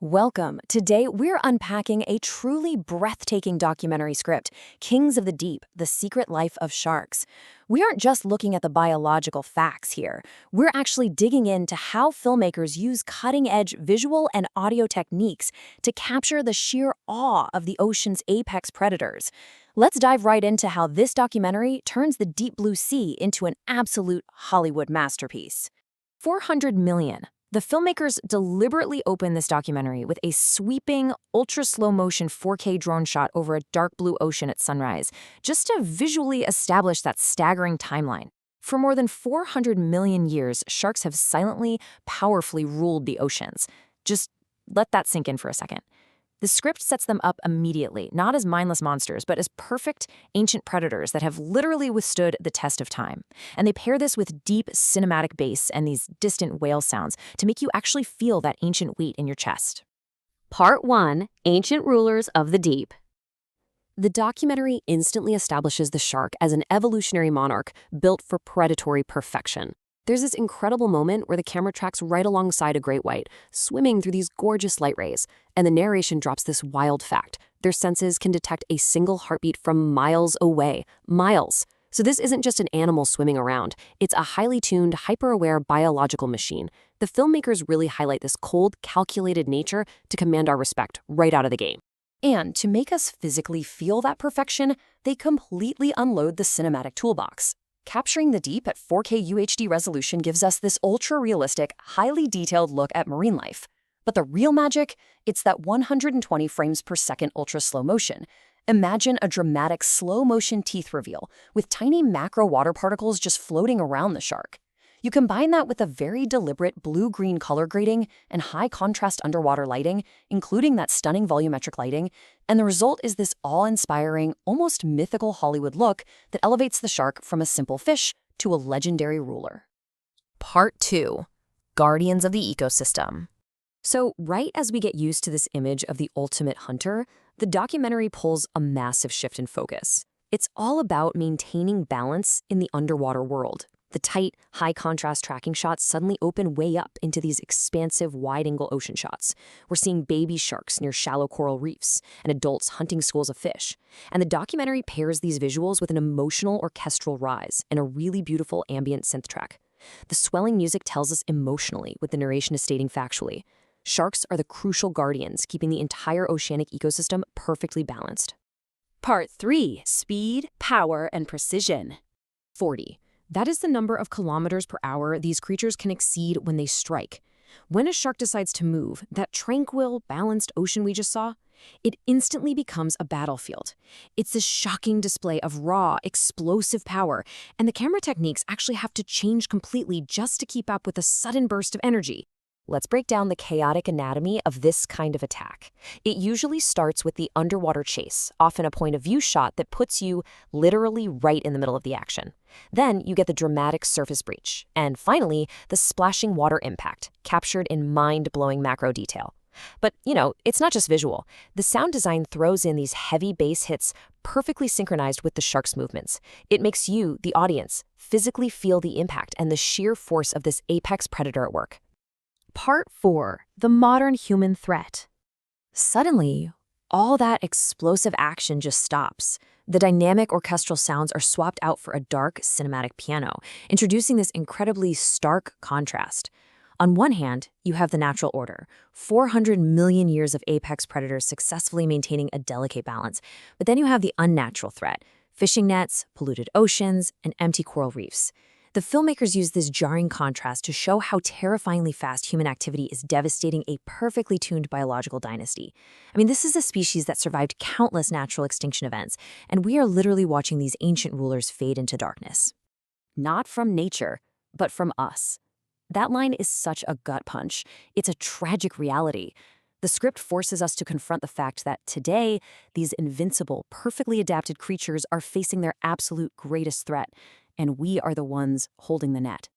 Welcome. Today, we're unpacking a truly breathtaking documentary script, Kings of the Deep, The Secret Life of Sharks. We aren't just looking at the biological facts here. We're actually digging into how filmmakers use cutting-edge visual and audio techniques to capture the sheer awe of the ocean's apex predators. Let's dive right into how this documentary turns the deep blue sea into an absolute Hollywood masterpiece. 400 million. The filmmakers deliberately open this documentary with a sweeping, ultra-slow-motion 4K drone shot over a dark blue ocean at sunrise, just to visually establish that staggering timeline. For more than 400 million years, sharks have silently, powerfully ruled the oceans. Just let that sink in for a second. The script sets them up immediately, not as mindless monsters, but as perfect, ancient predators that have literally withstood the test of time. And they pair this with deep cinematic bass and these distant whale sounds to make you actually feel that ancient weight in your chest. Part 1: Ancient Rulers of the Deep. The documentary instantly establishes the shark as an evolutionary monarch built for predatory perfection. There's this incredible moment where the camera tracks right alongside a great white, swimming through these gorgeous light rays, and the narration drops this wild fact. Their senses can detect a single heartbeat from miles away. Miles! So this isn't just an animal swimming around. It's a highly tuned, hyper-aware biological machine. The filmmakers really highlight this cold, calculated nature to command our respect right out of the gate. And to make us physically feel that perfection, they completely unload the cinematic toolbox. Capturing the deep at 4K UHD resolution gives us this ultra-realistic, highly detailed look at marine life. But the real magic? It's that 120 frames per second ultra-slow motion. Imagine a dramatic slow-motion teeth reveal with tiny macro water particles just floating around the shark. You combine that with a very deliberate blue-green color grading and high-contrast underwater lighting, including that stunning volumetric lighting, and the result is this awe-inspiring, almost mythical Hollywood look that elevates the shark from a simple fish to a legendary ruler. Part 2: Guardians of the Ecosystem. So, right as we get used to this image of the ultimate hunter, the documentary pulls a massive shift in focus. It's all about maintaining balance in the underwater world. The tight, high-contrast tracking shots suddenly open way up into these expansive, wide-angle ocean shots. We're seeing baby sharks near shallow coral reefs and adults hunting schools of fish. And the documentary pairs these visuals with an emotional orchestral rise and a really beautiful ambient synth track. The swelling music tells us emotionally what the narration is stating factually. Sharks are the crucial guardians, keeping the entire oceanic ecosystem perfectly balanced. Part 3: Speed, Power, and Precision. 40. That is the number of kilometers per hour these creatures can exceed when they strike. When a shark decides to move, that tranquil, balanced ocean we just saw, it instantly becomes a battlefield. It's this shocking display of raw, explosive power, and the camera techniques actually have to change completely just to keep up with a sudden burst of energy. Let's break down the chaotic anatomy of this kind of attack. It usually starts with the underwater chase, often a point-of-view shot that puts you literally right in the middle of the action. Then you get the dramatic surface breach, and finally, the splashing water impact, captured in mind-blowing macro detail. But, it's not just visual. The sound design throws in these heavy bass hits perfectly synchronized with the shark's movements. It makes you, the audience, physically feel the impact and the sheer force of this apex predator at work. Part 4: The Modern Human Threat. Suddenly, all that explosive action just stops. The dynamic orchestral sounds are swapped out for a dark, cinematic piano, introducing this incredibly stark contrast. On one hand, you have the natural order, 400 million years of apex predators successfully maintaining a delicate balance. But then you have the unnatural threat, fishing nets, polluted oceans, and empty coral reefs. The filmmakers use this jarring contrast to show how terrifyingly fast human activity is devastating a perfectly tuned biological dynasty. This is a species that survived countless natural extinction events, and we are literally watching these ancient rulers fade into darkness. Not from nature, but from us. That line is such a gut punch. It's a tragic reality. The script forces us to confront the fact that today, these invincible, perfectly adapted creatures are facing their absolute greatest threat, and we are the ones holding the net.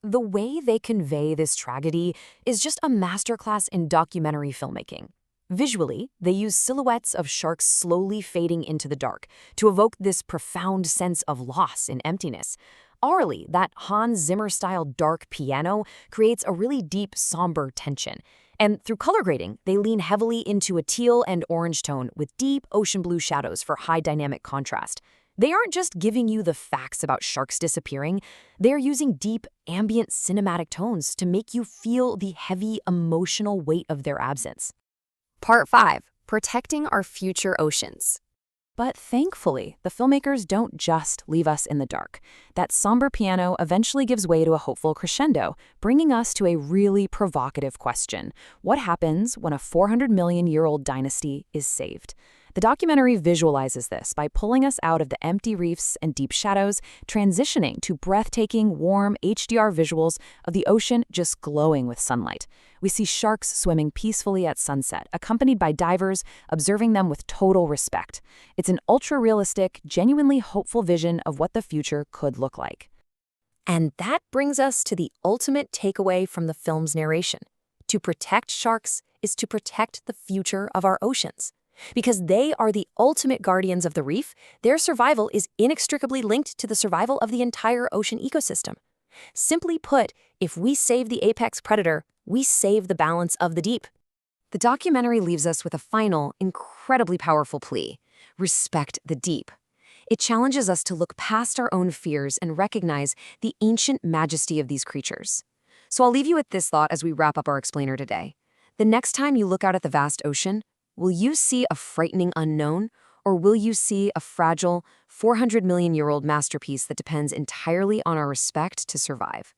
The way they convey this tragedy is just a masterclass in documentary filmmaking. Visually, they use silhouettes of sharks slowly fading into the dark to evoke this profound sense of loss and emptiness. Aurally, that Hans Zimmer-style dark piano creates a really deep, somber tension. And through color grading, they lean heavily into a teal and orange tone with deep ocean blue shadows for high dynamic contrast. They aren't just giving you the facts about sharks disappearing, they're using deep, ambient cinematic tones to make you feel the heavy emotional weight of their absence. Part 5. Protecting our future oceans. But thankfully, the filmmakers don't just leave us in the dark. That somber piano eventually gives way to a hopeful crescendo, bringing us to a really provocative question. What happens when a 400-million-year-old dynasty is saved? The documentary visualizes this by pulling us out of the empty reefs and deep shadows, transitioning to breathtaking, warm HDR visuals of the ocean just glowing with sunlight. We see sharks swimming peacefully at sunset, accompanied by divers observing them with total respect. It's an ultra-realistic, genuinely hopeful vision of what the future could look like. And that brings us to the ultimate takeaway from the film's narration. To protect sharks is to protect the future of our oceans. Because they are the ultimate guardians of the reef, their survival is inextricably linked to the survival of the entire ocean ecosystem. Simply put, if we save the apex predator, we save the balance of the deep. The documentary leaves us with a final, incredibly powerful plea: respect the deep. It challenges us to look past our own fears and recognize the ancient majesty of these creatures. So I'll leave you with this thought as we wrap up our explainer today. The next time you look out at the vast ocean, will you see a frightening unknown, or will you see a fragile, 400-million-year-old masterpiece that depends entirely on our respect to survive?